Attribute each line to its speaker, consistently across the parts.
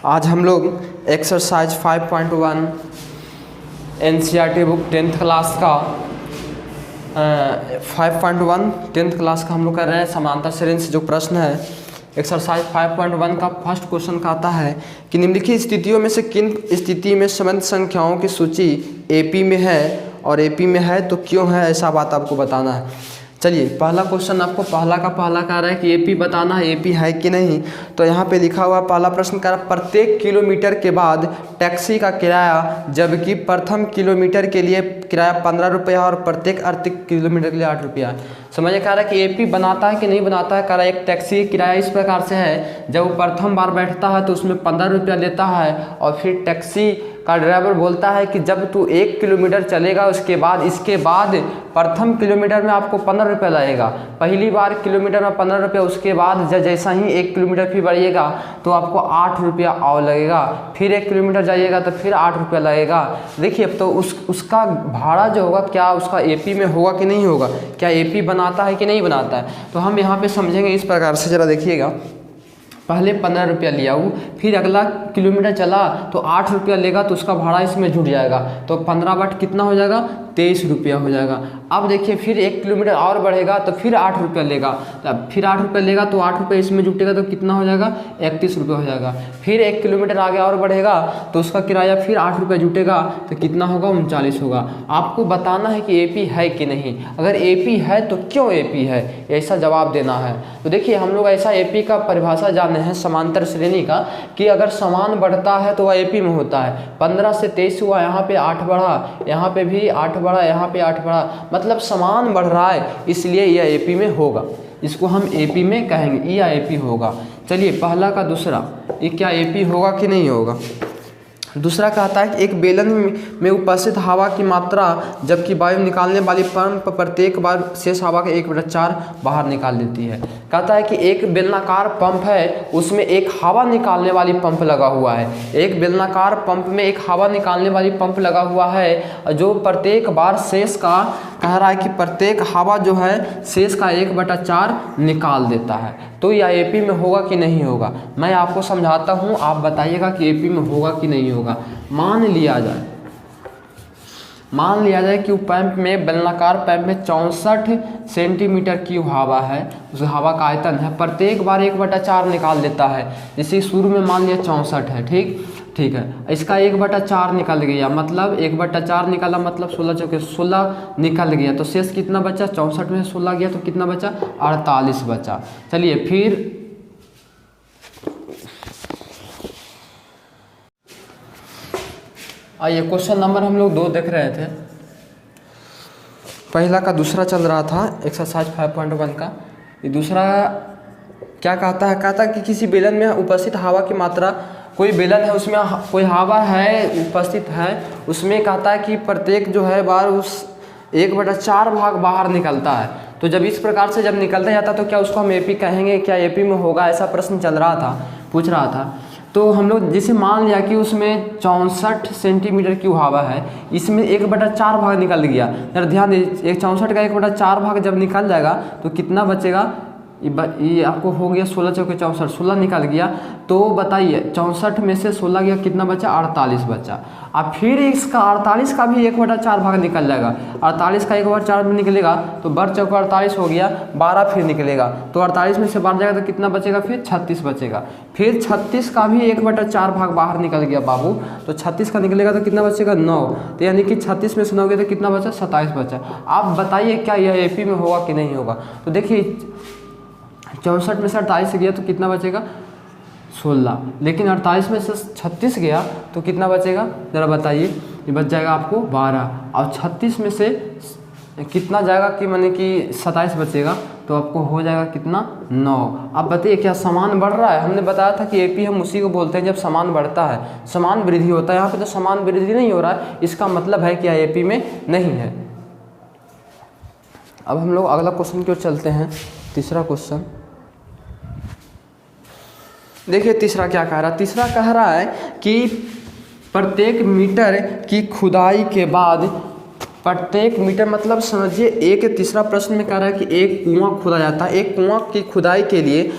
Speaker 1: आज हम लोग exercise 5.1 NCERT book 10th class का 5.1 10th क्लास का हम लोग कर रहे हैं। समांतर श्रेणी से जो प्रश्न है एक्सरसाइज 5.1 का फर्स्ट क्वेश्चन का आता है कि निम्नलिखित स्थितियों में से किन स्थिति में संबंध संख्याओं की सूची एपी में है और एपी में है तो क्यों है, ऐसा बात आपको बताना है। चलिए पहला क्वेश्चन आपको पहला का कह रहा है कि एपी बताना है, एपी है कि नहीं। तो यहाँ पे लिखा हुआ पहला प्रश्न कह रहा है प्रत्येक किलोमीटर के बाद टैक्सी का किराया, जबकि प्रथम किलोमीटर के लिए किराया 15 रुपया और प्रत्येक अर्ध किलोमीटर के लिए 8 रुपया। समझे कह रहा है कि एपी बनाता है कि नहीं बनाता है। कह रहा है एक टैक्सी किराया इस प्रकार से है, जब वो प्रथम बार बैठता है तो उसमें 15 रुपया लेता है और फिर टैक्सी का ड्राइवर बोलता है कि जब तू 1 किलोमीटर चलेगा इसके बाद प्रथम किलोमीटर में आपको 15 रुपया लगेगा। पहली बार किलोमीटर में 15 रुपया, उसके बाद जैसा ही 1 किलोमीटर फिर बढ़िएगा तो आपको 8 रुपया और लगेगा। फिर 1 किलोमीटर जाइएगा तो फिर 8 रुपया लगेगा। देखिए अब तो उसका भाड़ा जो होगा क्या उसका एपी में होगा कि नहीं होगा, क्या एपी बनाता है कि नहीं बनाता है। तो हम यहाँ पे समझेंगे इस प्रकार से, ज़रा देखिएगा। पहले 15 रुपया लिया वो, फिर अगला किलोमीटर चला तो 8 रुपया लेगा तो उसका भाड़ा इसमें जुड़ जाएगा। तो 15 बट कितना हो जाएगा, 23 रुपया हो जाएगा। अब देखिए फिर 1 किलोमीटर और बढ़ेगा तो फिर 8 रुपया लेगा, तो फिर 8 रुपया लेगा तो 8 रुपया इसमें जुटेगा तो कितना हो जाएगा, 31 रुपया हो जाएगा। फिर 1 किलोमीटर आगे और बढ़ेगा तो उसका किराया फिर 8 रुपया जुटेगा तो कितना होगा, 39 होगा। आपको बताना है कि एपी है कि नहीं। अगर एपी है तो क्यों एपी है, ऐसा जवाब देना है। तो देखिए हम लोग ऐसा एपी का परिभाषा जाने हैं समांतर श्रेणी का कि अगर समान बढ़ता है तो वह एपी में होता है। 15 से 23 हुआ, यहाँ पे 8 बढ़ा, यहाँ पे भी 8 बढ़ा, यहाँ पे 8 बढ़ा, मतलब समान बढ़ रहा है, इसलिए यह एपी में होगा। इसको हम एपी में कहेंगे, यह एपी होगा। चलिए पहला का दूसरा, ये क्या एपी होगा कि नहीं होगा। दूसरा कहता है कि एक बेलन में उपस्थित हवा की मात्रा, जबकि वायु निकालने वाली पंप प्रत्येक बार शेष हवा के 1/4 बाहर निकाल देती है। कहता है कि एक बेलनाकार पंप है, उसमें एक हवा निकालने वाली पंप लगा हुआ है। एक बेलनाकार पंप में एक हवा निकालने वाली पंप लगा हुआ है जो प्रत्येक बार शेष का, कह रहा है कि प्रत्येक हवा जो है शेष का 1/4 निकाल देता है। तो यह एपी में होगा कि नहीं होगा। मैं आपको समझाता हूँ, आप बताइएगा कि एपी में होगा कि नहीं होगा। मान लिया जाए कि पैंप में, बेलनाकार पैंप में 64 सेंटीमीटर की हवा है, उस हवा का आयतन है, प्रत्येक बार 1/4 निकाल देता है। जैसे शुरू में मान लिया 64 है, ठीक है, इसका 1/4 निकल गया, मतलब 1/4 निकाला, मतलब 16 चौके 16 निकल गया। तो शेष कितना बचा, 64 में 16 गया तो कितना बचा, 48 बचा। चलिए फिर आइए क्वेश्चन नंबर हम लोग 2 देख रहे थे। पहला का दूसरा चल रहा था एक्सरसाइज 5.1 का। ये दूसरा क्या कहता है कि किसी बेलन में उपस्थित हवा की मात्रा, कोई बेलन है उसमें कोई हवा है उपस्थित है, उसमें कहता है कि प्रत्येक जो है बार उस 1/4 भाग बाहर निकलता है। तो जब इस प्रकार से जब निकलता जाता तो क्या उसको हम एपी कहेंगे, क्या एपी में होगा, ऐसा प्रश्न चल रहा था, पूछ रहा था। तो हम लोग जैसे मान लिया कि उसमें 64 सेंटीमीटर की हवा है, इसमें 1/4 भाग निकल गया। यार ध्यान दीजिए, 64 का 1/4 भाग जब निकल जाएगा तो कितना बचेगा, ये आपको हो गया 16 चौके 64, 16 निकल गया। तो बताइए 64 में से 16 गया, कितना बचा, 48 बचा। अब फिर इसका 48 का भी 1/4 भाग निकल जाएगा। 48 का 1/4 में निकलेगा तो बर चौका 48 हो गया, 12 फिर निकलेगा तो 48 में से 12 जाएगा तो कितना बचेगा, फिर 36 बचेगा। फिर 36 का भी 1/4 भाग बाहर निकल गया बाबू, तो 36 का निकलेगा तो कितना बचेगा, 9। तो यानी कि 36 में से 9 गया तो कितना बचा, 27 बचा। आप बताइए क्या यह एपी में होगा कि नहीं होगा। तो देखिए 64 में से 28 गया तो कितना बचेगा, 16, लेकिन 48 में से 36 गया तो कितना बचेगा, ज़रा बताइए। ये बच जाएगा आपको 12, और 36 में से कितना जाएगा कि माने कि 27 बचेगा तो आपको हो जाएगा कितना, 9। अब बताइए क्या समान बढ़ रहा है। हमने बताया था कि एपी हम उसी को बोलते हैं जब समान बढ़ता है, समान वृद्धि होता है। यहाँ पे तो समान वृद्धि नहीं हो रहा है, इसका मतलब है कि एपी में नहीं है। अब हम लोग अगला क्वेश्चन की ओर चलते हैं। तीसरा क्वेश्चन देखिए, तीसरा क्या कह रहा है। तीसरा कह रहा है कि प्रत्येक मीटर की खुदाई के बाद, प्रत्येक मीटर मतलब समझिए, एक तीसरा प्रश्न में कह रहा है कि एक कुआं खोदा जाता है। एक कुआं की खुदाई के लिए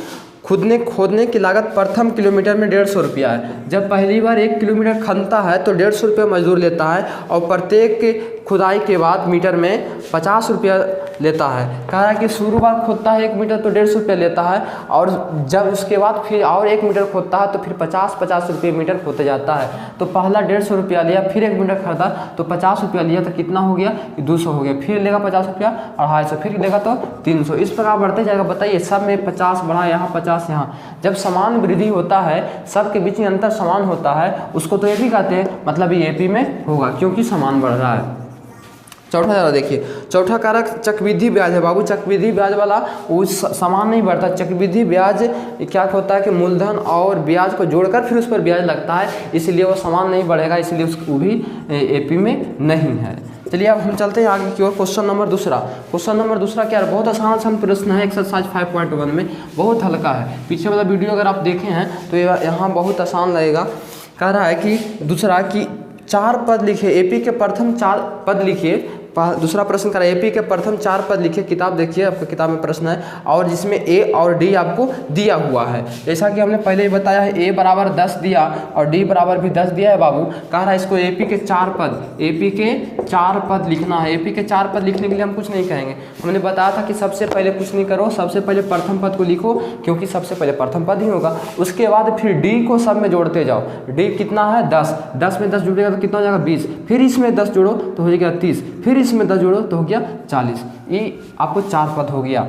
Speaker 1: खोदने की लागत प्रथम किलोमीटर में 150 रुपया है। जब पहली बार 1 किलोमीटर खनता है तो 150 रुपया मजदूर लेता है और प्रत्येक खुदाई के बाद मीटर में 50 रुपया लेता है। कह रहा है कि शुरू बार खोदता है 1 मीटर तो 150 रुपया लेता है, और जब उसके बाद फिर और 1 मीटर खोदता है तो फिर 50 रुपये मीटर खोदते जाता है। तो पहला 150 रुपया लिया, फिर 1 मीटर खरीदा तो 50 रुपया लिया, तो कितना हो गया, 200 हो गया। फिर लेगा 50 रुपया, 250, फिर लेगा तो 300, इस प्रकार बढ़ते जाएगा। बताइए सब में 50 बढ़ा, यहाँ 50 यहाँ। जब समान वृद्धि होता है, सबके बीच में अंतर समान होता है, उसको तो एपी कहते हैं, मतलब ये एपी में होगा क्योंकि समान बढ़ रहा है। चौथा जरा देखिए, चौथा कारक चक्रवृद्धि ब्याज है बाबू। चक्रवृद्धि ब्याज वाला वो समान नहीं बढ़ता। चक्रवृद्धि ब्याज क्या होता है कि मूलधन और ब्याज को जोड़कर फिर उस पर ब्याज लगता है, इसलिए वो समान नहीं बढ़ेगा, इसलिए वो भी एपी में नहीं है। चलिए अब हम चलते हैं आगे की ओर। क्वेश्चन नंबर दूसरा। क्वेश्चन नंबर दूसरा क्या है, बहुत आसान प्रश्न है, एक्सरसाइज 5.1 में, बहुत हल्का है। पीछे वाला वीडियो अगर आप देखें हैं तो यहाँ बहुत आसान लगेगा। कह रहा है कि दूसरा की 4 पद लिखे, एपी के प्रथम 4 पद लिखिए। दूसरा प्रश्न कर एपी के प्रथम 4 पद लिखिए। किताब देखिए, आपकी किताब में प्रश्न है, और जिसमें ए और डी आपको दिया हुआ है। जैसा कि हमने पहले ही बताया है, ए बराबर 10 दिया और डी बराबर भी 10 दिया है बाबू। कह रहा है इसको एपी के 4 पद लिखना है। एपी के 4 पद लिखने के लिए हम कुछ नहीं कहेंगे, हमने बताया था कि सबसे पहले कुछ नहीं करो, सबसे पहले प्रथम पद को लिखो, क्योंकि सबसे पहले प्रथम पद ही होगा। उसके बाद फिर डी को सब में जोड़ते जाओ। डी कितना है, 10 में 10 जुड़ेगा तो कितना हो जाएगा, 20। फिर इसमें 10 जोड़ो तो हो जाएगा 30, फिर इसमें 10 जोड़ो तो हो गया 40। ये आपको 4 पद हो गया।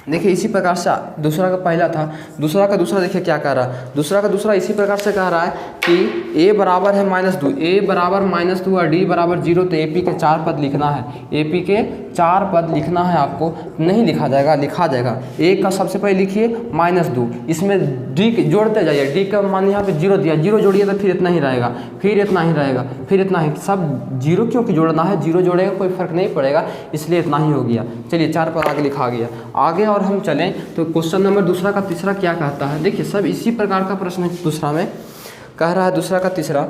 Speaker 1: देखिए इसी प्रकार से दूसरा का पहला था, दूसरा का दूसरा देखिए क्या कह रहा है। दूसरा का दूसरा इसी प्रकार से कह रहा है कि ए बराबर है -2, ए बराबर -2 और डी बराबर 0, तो एपी के 4 पद लिखना है। एपी के 4 पद लिखना है आपको, नहीं लिखा जाएगा, लिखा जाएगा। ए का सबसे पहले लिखिए -2, इसमें डी जोड़ते जाइए। डी का मान यहाँ पे 0 दिया, 0 जोड़िए तो फिर इतना ही रहेगा, फिर इतना ही रहेगा, फिर इतना ही, सब 0 क्योंकि जोड़ना है, 0 जोड़ेगा कोई फर्क नहीं पड़ेगा, इसलिए इतना ही हो गया। चलिए 4 पद आगे लिखा गया। आगे और हम चलें तो क्वेश्चन नंबर दूसरा का तीसरा क्या कहता है। देखिए सब इसी प्रकार का प्रश्न है। दूसरा में कह रहा है, दूसरा का तीसरा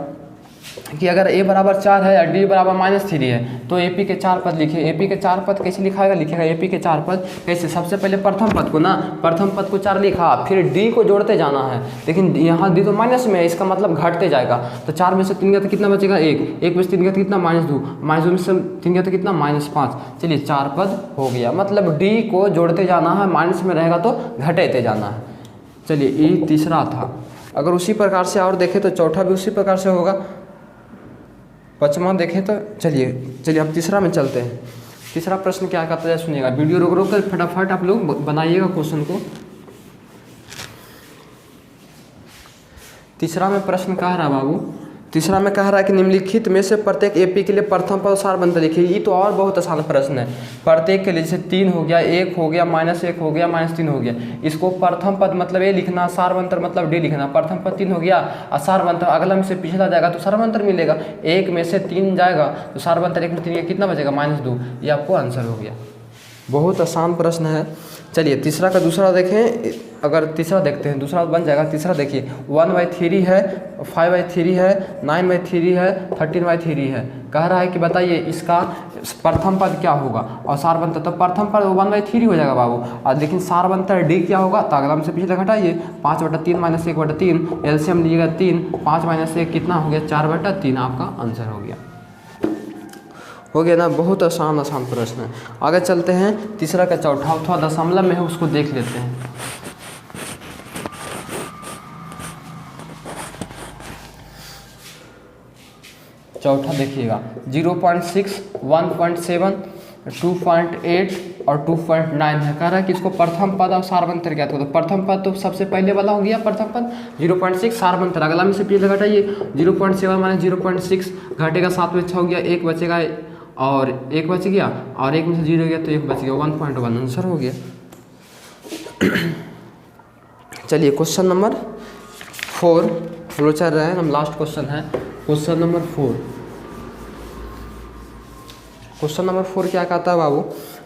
Speaker 1: कि अगर ए बराबर 4 है और डी बराबर -3 है तो एपी के 4 पद लिखिए। एपी के 4 पद कैसे लिखाएगा, लिखेगा एपी के 4 पद कैसे, सबसे पहले प्रथम पद को ना, प्रथम पद को 4 लिखा, फिर डी को जोड़ते जाना है। लेकिन यहाँ डी तो माइनस में है, इसका मतलब घटते जाएगा। तो 4 में से 3 गया तो कितना बचेगा, 1, 1 में से 3 गया तो कितना, -2, -2 में से 3 गया तो कितना, -5। चलिए 4 पद हो गया, मतलब डी को जोड़ते जाना है, माइनस में रहेगा तो घटेते जाना है। चलिए ये तीसरा था। अगर उसी प्रकार से और देखें तो चौथा भी उसी प्रकार से होगा, पांचवा देखें तो चलिए अब तीसरा में चलते हैं। तीसरा प्रश्न क्या कहता है सुनिएगा, वीडियो रोक कर फटाफट आप लोग बनाइएगा क्वेश्चन को। तीसरा में प्रश्न कह रहा है बाबू, तीसरा में कह रहा है कि निम्नलिखित में से प्रत्येक एपी के लिए प्रथम पद सारबंतर लिखिए। ये तो और बहुत आसान प्रश्न है। प्रत्येक के लिए जैसे 3 हो गया, 1 हो गया, -1 हो गया, -3 हो गया, इसको प्रथम पद मतलब ए लिखना, सारबंतर मतलब डी लिखना। प्रथम पद 3 हो गया और सारबंतर अगला में से पिछला जाएगा तो सारबंतर मिलेगा। 1 में से 3 जाएगा तो सारबंतर 1 में 3 कितना बचेगा, -2। ये आपको आंसर हो गया। बहुत आसान प्रश्न है। चलिए तीसरा का दूसरा देखें, अगर तीसरा देखते हैं दूसरा बन जाएगा। तीसरा देखिए 1/3 है, 5/3 है, 9/3 है, 13/3 है। कह रहा है कि बताइए इसका प्रथम पद क्या होगा और सारबंतर, तो प्रथम पद 1/3 हो जाएगा बाबू। और लेकिन सारबंतर डी क्या होगा, तो अगला में से पिछले घटाइए, 5/3 - 1/3, एलसीएम लीजिएगा 3, 5 - 1 कितना हो गया, 4/3, आपका आंसर हो गया। हो गया ना, बहुत आसान प्रश्न है। आगे चलते हैं, तीसरा का चौथा दशमलव में है, उसको देख लेते हैं। चौथा देखिएगा 0.6, 1.7, 2.8 और 2.9 है। कह रहा है कि इसको प्रथम पद और सारबंतर क्या था। तो प्रथम पद तो सबसे पहले वाला हो गया, प्रथम पद 0.6, सारबंतर अगला में से पिछले घटाइए, 0.7 माइनस 0.6 घटेगा, 7 में 6 हो गया, 1 बचेगा और 1 बच गया, और 1 में से 0 गया तो 1 बच गया, 1.1 आंसर हो गया। चलिए क्वेश्चन नंबर 4 फ्लो चल रहा है, हम लास्ट क्वेश्चन है क्वेश्चन नंबर 4। क्वेश्चन नंबर 4 क्या कहता है बाबू,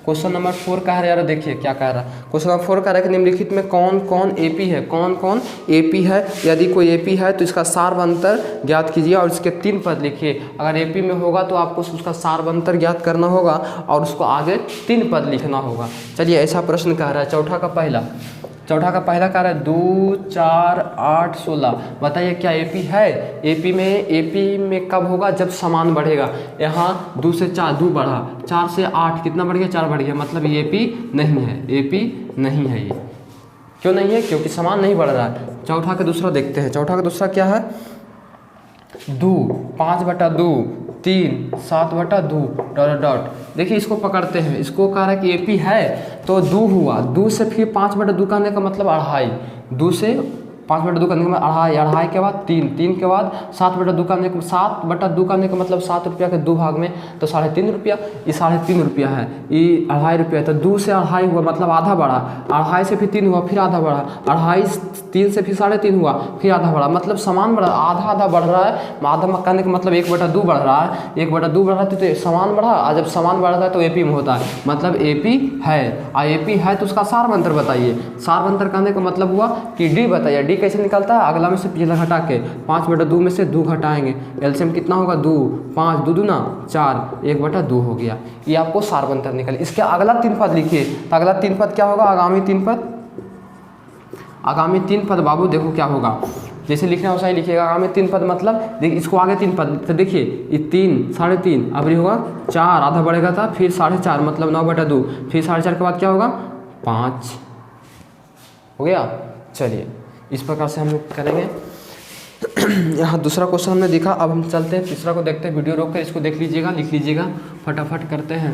Speaker 1: क्वेश्चन नंबर 4 कह रहा है, यार देखिए क्या कह रहा है। क्वेश्चन नंबर 4 कह रहा है कि निम्नलिखित में कौन कौन एपी है, कौन कौन एपी है। यदि कोई एपी है तो इसका सारबंतर ज्ञात कीजिए और इसके 3 पद लिखिए। अगर एपी में होगा तो आपको उसका सारबंतर ज्ञात करना होगा और उसको आगे 3 पद लिखना होगा। चलिए ऐसा प्रश्न कह रहा है। चौथा का पहला, चौथा का पहला कार्य 2 4 8 16। बताइए क्या एपी है? एपी में कब होगा? जब समान बढ़ेगा। यहाँ 2 से 4 2 बढ़ा, 4 से 8 कितना बढ़ गया? 4 बढ़ गया, मतलब ये एपी नहीं है, एपी नहीं है ये। क्यों नहीं है? क्योंकि समान नहीं बढ़ रहा है। चौथा का दूसरा देखते हैं। चौथा का दूसरा क्या है? 2 5/2 3 7/2 डॉट डॉट। देखिए इसको पकड़ते हैं, इसको कह रहा है कि एपी है तो 2 हुआ, 2 से फिर 5/2 करने का मतलब अढ़ाई, 2 से 5/2 करने का अढ़ाई, अढ़ाई के बाद 3, 3 के बाद 7/2 करने का 7/2 करने का मतलब 7 रुपया के 2 भाग में तो 3.5 रुपया, ये 3.5 रुपया है, ये अढ़ाई रुपया। तो 2 से अढ़ाई हुआ मतलब आधा बढ़ा, अढ़ाई से फिर 3 हुआ फिर आधा बढ़ा, अढ़ाई 3 से फिर 3.5 हुआ फिर आधा बढ़ा, मतलब समान बढ़ा, आधा आधा बढ़ रहा है। आधा करने का मतलब 1/2 बढ़ रहा है, 1/2 बढ़ रहा है तो समान बढ़ा, और जब समान बढ़ रहा है तो एपी में होता है, मतलब एपी है। और एपी है तो उसका सार मंत्र बताइए। सार मंत्र करने का मतलब हुआ कि डी बताइए। डी कैसे निकलता है? अगला में से पिछला घटा के 5/2 में से 2 घटाएंगे, एलसीएम कितना होगा? 2 5 2 दूना 4 1/2 हो गया। ये आपको सार मंत्र निकल। इसके अगला 3 पद लिखिए, तो अगला 3 पद क्या होगा? आगामी 3 पद, आगामी 3 पद बाबू देखो क्या होगा, जैसे लिखना वैसा ही लिखिएगा। आगामी 3 पद मतलब देखिए इसको आगे 3 पद, तो देखिए ये 3 3.5 अब ये होगा 4, आधा बढ़ेगा था, फिर 4.5 मतलब 9/2, फिर 4.5 के बाद क्या होगा? 5 हो गया। चलिए इस प्रकार से हम लोग करेंगे। यहाँ दूसरा क्वेश्चन हमने देखा, अब हम चलते हैं तीसरा को देखते हैं। वीडियो रोक कर इसको देख लीजिएगा, लिख लीजिएगा, फटाफट करते हैं।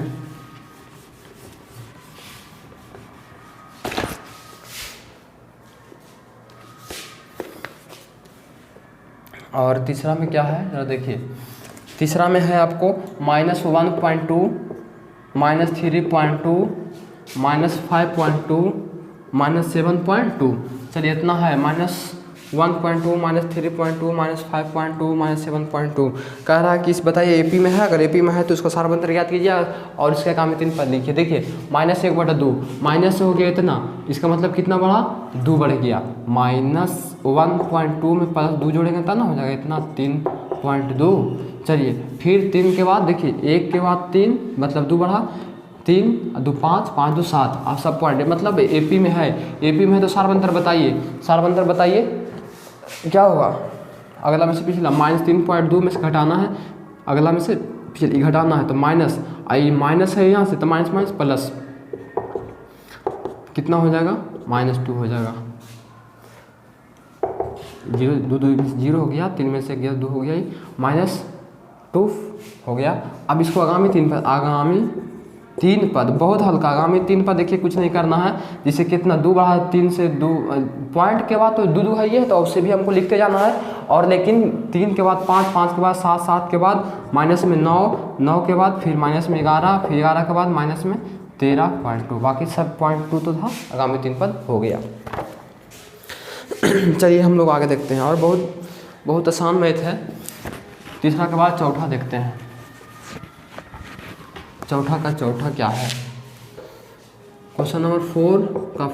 Speaker 1: और तीसरा में क्या है जरा देखिए। तीसरा में है आपको -1.2 -3.2 -5.2 -7.2। चलिए इतना है, -1.2 -3.2 -5.2 -7.2। कह रहा है कि इस बताइए एपी में है। अगर एपी में है तो इसको सार मंत्र याद कीजिए और इसके काम में 3 पद लिखिए। देखिए -1/2 माइनस हो गया इतना, इसका मतलब कितना बढ़ा? 2 बढ़ गया। -1.2 में +2 जोड़ेंगे तब ना हो जाएगा इतना 3.2। चलिए फिर 3 के बाद देखिए 1 के बाद 3 मतलब 2 बढ़ा, 3 2 5 5 2 7। आप सब पॉइंट मतलब एपी में है, एपी में है तो सार मंत्र बताइए। सार मंत्र बताइए क्या होगा? अगला में से पिछला -3.2 में से घटाना है, अगला में से पिछली घटाना है, तो माइनस आई माइनस है यहाँ से, तो माइनस माइनस प्लस कितना हो जाएगा? -2 हो जाएगा। 0 2 0 हो गया, 3 में से गया 2 हो गया, -2 हो गया। अब इसको आगामी 3 पद, आगामी 3 पद बहुत हल्का, आगामी 3 पद देखिए कुछ नहीं करना है। जिसे कितना 2 बढ़ा, 3 से 2 पॉइंट के बाद तो 2 है ये, तो उससे भी हमको लिखते जाना है। और लेकिन 3 के बाद 5 5 के बाद 7 7 के बाद माइनस में 9 9 के बाद फिर माइनस में 11 फिर 11 के बाद माइनस में 13.2, बाकी सब 0.2 तो था। आगामी 3 पद हो गया। चलिए हम लोग आगे देखते हैं, और बहुत आसान मैथ है। तीसरा के बाद चौथा देखते हैं। चौथा का चौथा क्या है? क्वेश्चन नंबर 4 का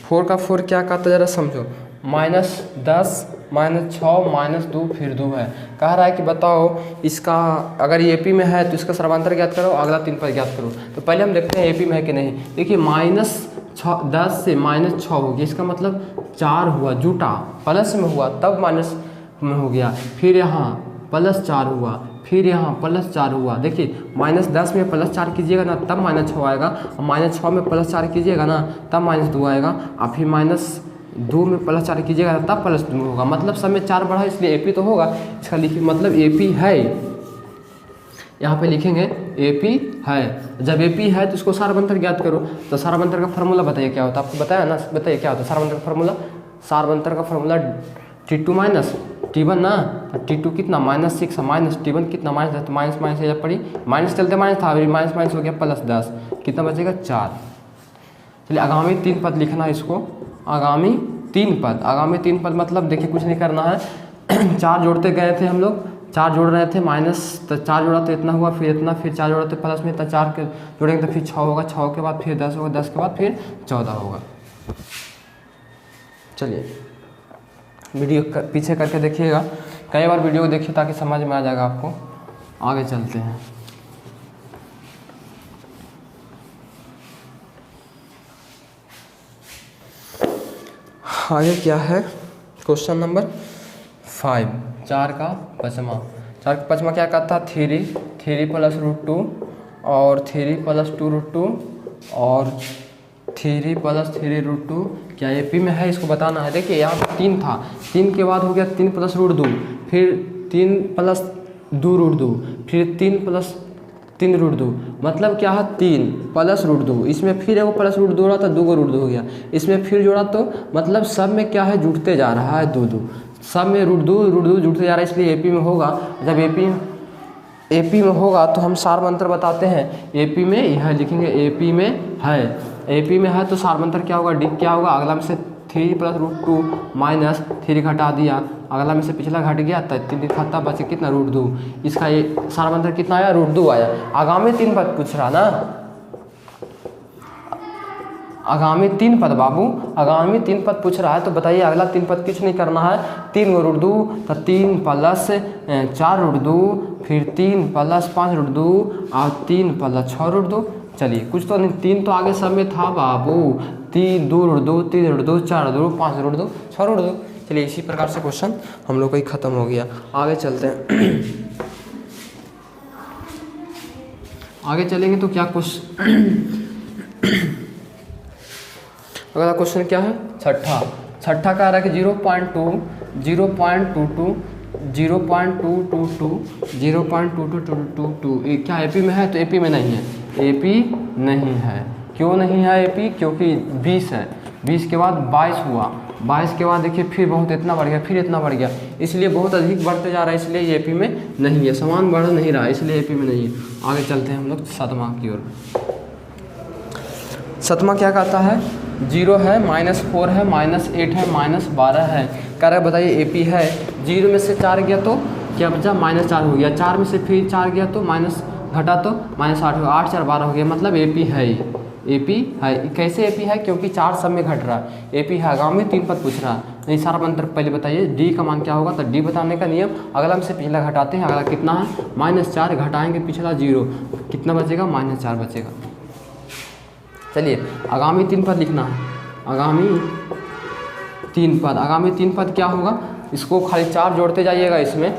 Speaker 1: 4 का 4 क्या कहता है जरा समझो। -10 -6 -2 फिर 2 है। कह रहा है कि बताओ इसका, अगर ये एपी में है तो इसका सर्वांतर ज्ञात करो, अगला 3 पद ज्ञात करो। तो पहले हम देखते हैं एपी में है कि नहीं। देखिए -10 से -6 हो गया, इसका मतलब 4 हुआ, जुटा प्लस में हुआ तब माइनस में हो गया, फिर यहाँ +4 हुआ, फिर यहाँ +4 हुआ। देखिए -10 में +4 कीजिएगा ना तब -6 आएगा, और -6 में +4 कीजिएगा ना तब -2 आएगा, और फिर -2 में +4 कीजिएगा तब +2 होगा। मतलब सब में 4 बढ़ा, इसलिए एपी तो होगा। इसका लिखिए मतलब एपी है, यहाँ पे लिखेंगे एपी है। जब एपी है तो इसको सार मंत्र ज्ञात करो। तो सार मंत्र का फार्मूला बताइए क्या होता है, आपको बताया ना, बताइए क्या होता है सार मंत्र का फार्मूला। सार मंत्र का फार्मूला T2 माइनस T1 ना, तो T2 कितना -6 माइनस T1 कितना -10, तो माइनस माइनस जब पड़ी माइनस चलते माइनस था, अभी माइनस माइनस हो गया +10, कितना बचेगा 4। चलिए आगामी 3 पद लिखना है इसको। आगामी 3 पद मतलब देखिए कुछ नहीं करना है। 4 जोड़ते गए थे हम लोग, 4 जोड़ रहे थे माइनस, तो 4 जोड़ा तो इतना हुआ, फिर इतना, फिर 4 जोड़ा तो प्लस में, तो 4 के जोड़ेंगे तो फिर 6 होगा, 6 के बाद फिर 10 होगा, 10 के बाद फिर 14 होगा। चलिए वीडियो पीछे करके देखिएगा, कई बार वीडियो को देखिए ताकि समझ में आ जाएगा आपको। आगे चलते हैं। आगे क्या है, क्वेश्चन नंबर 5, 4 का पचमा। 4 का पचमा क्या कहता है, 3 प्लस रूट 2 और 3 प्लस 2 रूट 2 और 3 प्लस 3 रूट 2 क्या एपी में है, इसको बताना है। देखिए यहाँ 3 था, 3 के बाद हो गया 3 प्लस रूट 2, फिर 3 प्लस 2 रूट 2, फिर 3 प्लस 3 रूट 2, मतलब क्या है 3 प्लस रूट 2, इसमें फिर एगो प्लस रूट 2 रहा था, 2 रूट 2 हो गया, इसमें फिर जोड़ा तो मतलब सब में क्या है जुड़ते जा रहा है 2 सब में रूट 2 जुड़ते जा रहा है, इसलिए एपी में होगा। जब एपी में होगा तो हम सारमंत्र बताते हैं, एपी में यह लिखेंगे एपी में है तो सारमंत्र क्या होगा, डी क्या होगा, अगला में से 3 प्लस रूट 2 माइनस 3 घटा दिया, अगला में से पिछला घट गया, तो 3 खाता बचे कितना रूट 2, इसका ये सारमंत्र कितना आया, रूट 2 आया। आगामी 3 पद पूछ रहा ना, आगामी 3 पद बाबू, आगामी 3 पद पूछ रहा है, तो बताइए अगला 3 पद कुछ नहीं करना है, 3 रूट 2 तो 3 प्लस 4 रूट 2, फिर 3 प्लस 5 रूट 2 और 3 प्लस 6 रूट 2। चलिए कुछ तो नहीं, 3 तो आगे सब में था बाबू, 3 2 root 2, 3 root 2, 4 root 2, 5 root 2, 6 root 2। चलिए इसी प्रकार से क्वेश्चन हम लोग का ही खत्म हो गया। आगे चलते हैं आगे चलेंगे तो क्या क्वेश्चन अगला क्वेश्चन क्या है, छठा का आ रहा है कि 0.22 क्या एपी में है, तो एपी में नहीं है, एपी नहीं है। क्यों नहीं है एपी, क्योंकि 20 है, 20 के बाद 22 हुआ, 22 के बाद देखिए फिर बहुत इतना बढ़ गया, फिर इतना बढ़ गया, इसलिए बहुत अधिक बढ़ते जा रहा है, इसलिए ये एपी में नहीं है, समान बढ़ नहीं रहा है, इसलिए एपी में नहीं है। आगे चलते हैं हम लोग 7वां की ओर। 7वां क्या कहता है, 0 है, -4 है, -8 है, -12 है, कह रहा है बताइए एपी है। 0 में से 4 गया तो क्या बचा, -4 हो गया, 4 में से फिर 4 गया तो माइनस घटा तो -8 हो गया, 8 4 12 हो गया, मतलब एपी है, एपी है। कैसे एपी है, क्योंकि 4 सब में घट रहा है, एपी है। आगामी 3 पद पूछ रहा है, नहीं सारा मंत्र पहले बताइए डी का मान क्या होगा, तो डी बताने का नियम, अगला में से पिछला घटाते हैं, अगला कितना है -4 घटाएंगे पिछला 0, कितना बचेगा -4 बचेगा। चलिए आगामी 3 पद लिखना है, आगामी 3 पद क्या होगा, इसको खाली 4 जोड़ते जाइएगा इसमें,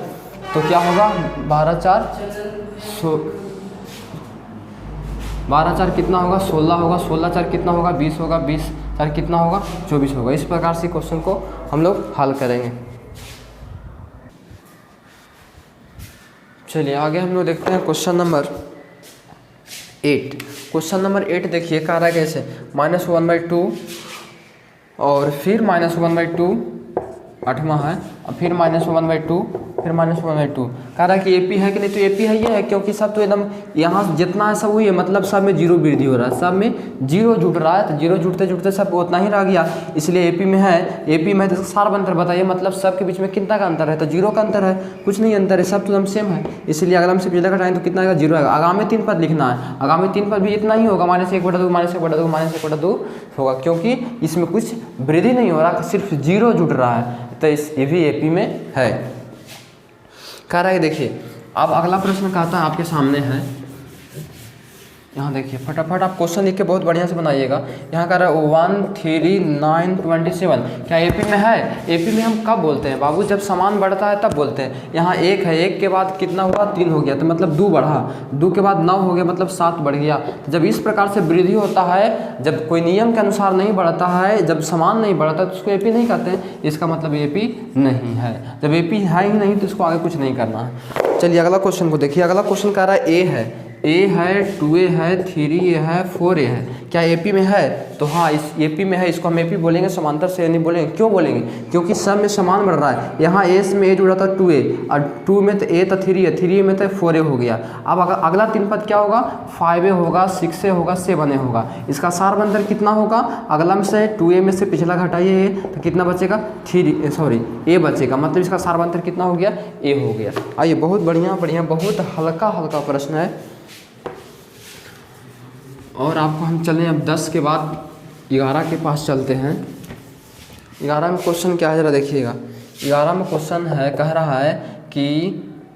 Speaker 1: तो क्या होगा 12 4 कितना होगा, 16 होगा, 16 4 कितना होगा 20 होगा, 20 4 कितना होगा 24 होगा। इस प्रकार से क्वेश्चन को हम लोग हल करेंगे। चलिए आगे हम लोग देखते हैं क्वेश्चन नंबर 8। क्वेश्चन नंबर 8 देखिए कह रहा है कैसे, -1/2 और फिर -1/2, 8वां है, और फिर -1/2, फिर -1/2, कह रहा है कि एपी है कि नहीं, तो एपी है, ये है क्योंकि सब तो एकदम यहाँ जितना है सब वही है, मतलब सब में 0 वृद्धि हो रहा है, सब में 0 जुड़ रहा है, तो 0 जुड़ते जुड़ते सब उतना ही रह गया, इसलिए एपी में है। एपी में है तो सार अंतर बताइए, मतलब सब के बीच में कितना का अंतर है, तो 0 का अंतर है, कुछ नहीं अंतर है, सब तो एकदम सेम है, इसलिए अगला से पिछला घटाएं तो कितना आएगा 0 आएगा। आगामी 3 पद लिखना है, आगामी 3 पद भी इतना ही होगा, -1/2 -1/2 -1/2 होगा, क्योंकि इसमें कुछ वृद्धि नहीं हो रहा, सिर्फ 0 जुड़ रहा है, तो ये भी एपी में है। कह रहा है देखिए, अब अगला प्रश्न कहता है आपके सामने है, यहाँ देखिए फटाफट आप क्वेश्चन लिख के बहुत बढ़िया से बनाइएगा। यहाँ कह रहा है 13927 क्या एपी में है। एपी में हम कब बोलते हैं बाबू, जब समान बढ़ता है तब बोलते हैं। यहाँ 1 है, 1 के बाद कितना हुआ 3 हो गया, तो मतलब 2 बढ़ा, 2 के बाद 9 हो गया, मतलब 7 बढ़ गया। जब इस प्रकार से वृद्धि होता है, जब कोई नियम के अनुसार नहीं बढ़ता है, जब समान नहीं बढ़ता तो उसको एपी नहीं कहते हैं, इसका मतलब एपी नहीं है। जब एपी है ही नहीं तो इसको आगे कुछ नहीं करना है। चलिए अगला क्वेश्चन को देखिए, अगला क्वेश्चन कह रहा है ए है 2a है 3a है 4a है, क्या एपी में है, तो हाँ इस एपी में है, इसको हम एपी बोलेंगे, समांतर से नहीं बोलेंगे। क्यों बोलेंगे, क्योंकि सब में समान बढ़ रहा है। यहाँ ए में ए जुड़ा था 2a, और 2 में तो ए था 3 है, 3 में तो 4a हो गया। अब अगला 3 पद क्या होगा, 5a होगा, 6a होगा, 7a होगा। इसका सार अंतर कितना होगा, अगला में से 2a में से पिछला घटाइए तो कितना बचेगा a बचेगा, मतलब इसका सार अंतर कितना हो गया, a हो गया। आइए बहुत बढ़िया बहुत हल्का प्रश्न है। और आपको हम चलें अब 10 के बाद 11 के पास चलते हैं। 11 में क्वेश्चन क्या है जरा देखिएगा। 11 में क्वेश्चन है, कह रहा है कि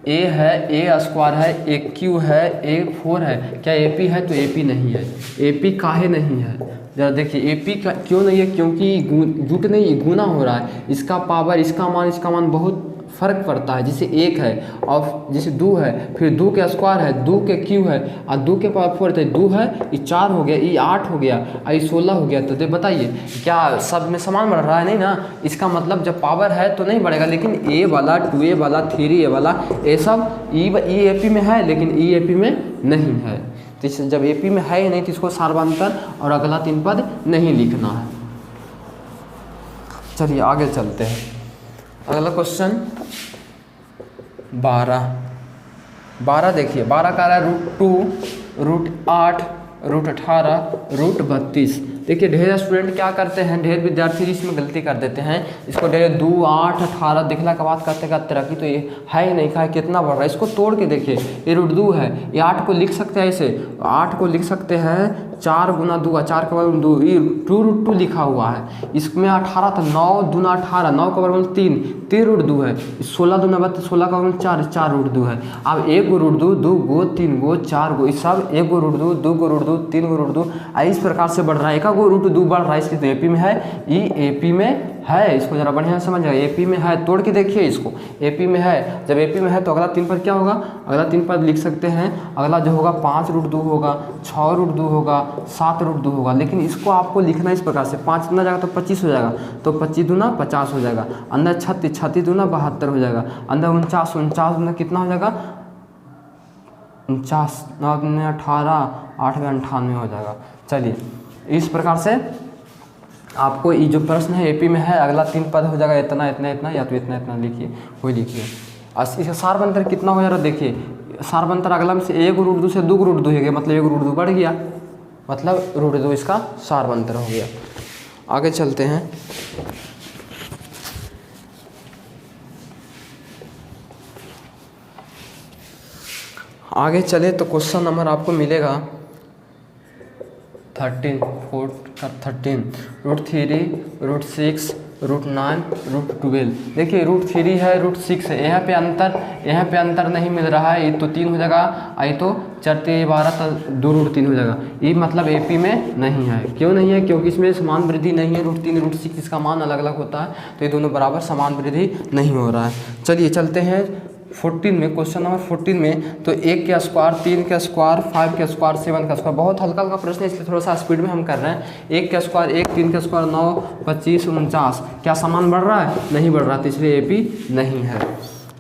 Speaker 1: a है, a स्क्वायर है, a क्यू है, a 4 है, क्या एपी है, तो एपी नहीं है। एपी काहे नहीं है, जरा देखिए AP का क्यों नहीं है, क्योंकि जुट नहीं गुना हो रहा है, इसका पावर इसका मान बहुत फर्क पड़ता है। जैसे 1 है और जैसे 2 है, फिर 2 के स्क्वायर है, 2 के क्यू है और 2 के पावर 4 है, 2 है, ये 4 हो गया, ये 8 हो गया और ये 16 हो गया। तो दे बताइए क्या सब में समान बढ़ रहा है? नहीं ना। इसका मतलब जब पावर है तो नहीं बढ़ेगा, लेकिन A वाला 2A वाला 3A वाला ये सब ई AP में है, लेकिन EP में नहीं है। तो जब AP में है ही नहीं तो इसको सार्वंतर और अगला 3 पद नहीं लिखना है। चलिए आगे चलते हैं। अगला क्वेश्चन 12 देखिए, 12 का रहा है √2, √8, √18, √32। देखिए ढेर स्टूडेंट क्या करते हैं, ढेर विद्यार्थी इसमें गलती कर देते हैं, इसको ढेर 2, 8, 18 देखने के बाद करते तरक्की तो ये है ही नहीं, है कितना बढ़ रहा है। इसको तोड़ के देखिए, ये √2 है, ये 8 को लिख सकते हैं ऐसे, 8 को लिख सकते हैं 4 गुना 2, 4 का वर्ग 2, ये 2√2 लिखा हुआ है। इसमें 18 था, 9 दूना 18, 9 का वर्ग 3, 3√2 है, 16 दूना 32, 16 का वर्ग 4, 4√2 है। अब 1 गो √2, 2 गो, 3 गो, 4 गो, इस सब 1 गो √2, 2 गो √2, 3 गो √2 इस प्रकार से बढ़ रहा है। 1 गो √2 बढ़ रहा है, इसकी तो AP में है, ये AP में है, इसको जरा बढ़िया समझ जाए। AP में है, तोड़ के देखिए इसको, AP में है। जब AP में है तो अगला 3 पद क्या होगा, अगला 3 पद लिख सकते हैं, अगला जो होगा 5√2 होगा, 6√2 होगा, 7√2 होगा। लेकिन इसको आपको लिखना इस प्रकार से, 5 दूना जाएगा तो 25 हो जाएगा, तो 25 दूना 50 हो जाएगा, अंदर 36, 36 दूना 72 हो जाएगा, अंदर 49, 49 दूना कितना हो जाएगा 49, 9 दूना 18, 8 में 98 हो जाएगा। चलिए इस प्रकार से आपको ये जो प्रश्न है AP में है, अगला 3 पद हो जाएगा इतना इतना इतना, या तो इतना इतना लिखिए, कोई लिखिए। इसका सारबंतर कितना हो जा रहा है, देखिए सारबंतर अगला में से 1 √2 से 2 √2 हो गया, मतलब 1 √2 बढ़ गया, मतलब √2 इसका सारबंतर हो गया। आगे चलते हैं। आगे चले तो क्वेश्चन नंबर आपको मिलेगा 13, √3, √6, √9, √12। देखिए √3 है, √6 है, यहाँ पे अंतर नहीं मिल रहा है, ये तो 3 हो जाएगा, आई तो 4 3 12 तो 2 √3 हो जाएगा। ये मतलब AP में नहीं है। क्यों नहीं है, क्योंकि इसमें समान वृद्धि नहीं है, √3 √6 इसका मान अलग अलग होता है, तो ये दोनों बराबर समान वृद्धि नहीं हो रहा है। चलिए चलते हैं 14 में, क्वेश्चन नंबर 14 में। तो 1 के स्क्वायर, 3 के स्क्वायर, 5 के स्क्वायर, 7 का स्क्वायर, बहुत हल्का हल्का प्रश्न है इसलिए थोड़ा सा स्पीड में हम कर रहे हैं। 1 के स्क्वायर 1, 3 के स्क्वायर 9, 25, 49, क्या समान बढ़ रहा है, नहीं बढ़ रहा, तो इसलिए AP नहीं है।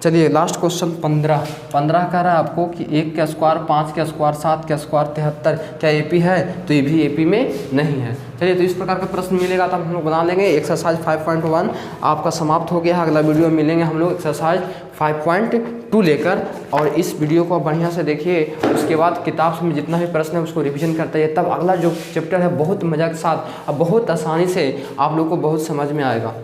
Speaker 1: चलिए लास्ट क्वेश्चन 15 कह रहा है आपको कि 1 के स्क्वायर, 5 के स्क्वायर, 7 के स्क्वायर, 73 क्या AP है, तो ये भी AP में नहीं है। चलिए तो इस प्रकार का प्रश्न मिलेगा तो हम लोग बना लेंगे। एक्सरसाइज 5.1 आपका समाप्त हो गया है। अगला वीडियो में मिलेंगे हम लोग एक्सरसाइज 5.2 लेकर, और इस वीडियो को बढ़िया से देखिए, उसके बाद किताब में जितना भी प्रश्न है उसको रिवीजन करते हैं, तब अगला जो चैप्टर है बहुत मज़ा के साथ और बहुत आसानी से आप लोग को बहुत समझ में आएगा।